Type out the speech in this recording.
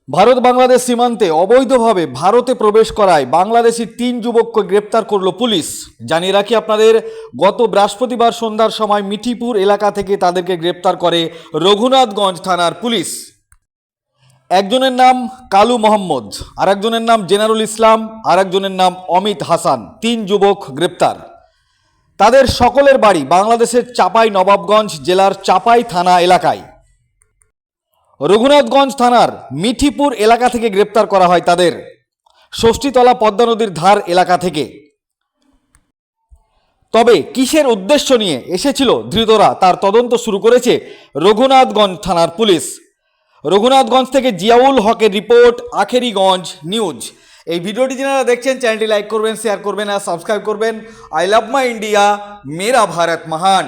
ভারত বাংলাদেশ সীমান্তে অবৈধভাবে ভারতে প্রবেশ করায় বাংলাদেশি 3 যুবককে গ্রেপ্তার করল পুলিশ। জানিয়ে রাখি আপনাদের, গত বৃহস্পতিবার সন্ধ্যার সময় মিঠিপুর এলাকা থেকে তাদেরকে গ্রেপ্তার করে রঘুনাথগঞ্জ থানার পুলিশ। একজনের নাম কালু মোহাম্মদ, আরেকজনের নাম জেনারুল ইসলাম, আরেকজনের নাম অমিত হাসান। 3 যুবক গ্রেপ্তার। তাদের সকলের বাড়ি বাংলাদেশের চাপাই নবাবগঞ্জ জেলার চাপাই থানা এলাকায়। রঘুনাথগঞ্জ থানার মিঠিপুর এলাকা থেকে গ্রেপ্তার করা হয় তাদের, ষষ্ঠীতলা পদ্মা নদীর ধার এলাকা থেকে। তবে কিসের উদ্দেশ্য নিয়ে এসেছিল ধৃতরা, তার তদন্ত শুরু করেছে রঘুনাথগঞ্জ থানার পুলিশ। রঘুনাথগঞ্জ থেকে জিয়াউল হকের রিপোর্ট, আখেরিগঞ্জ নিউজ। এই ভিডিওটি যারা দেখছেন চ্যানেলটি লাইক করবেন, শেয়ার করবেন আর সাবস্ক্রাইব করবেন। আই লাভ মাই ইন্ডিয়া, মেরা ভারত মহান।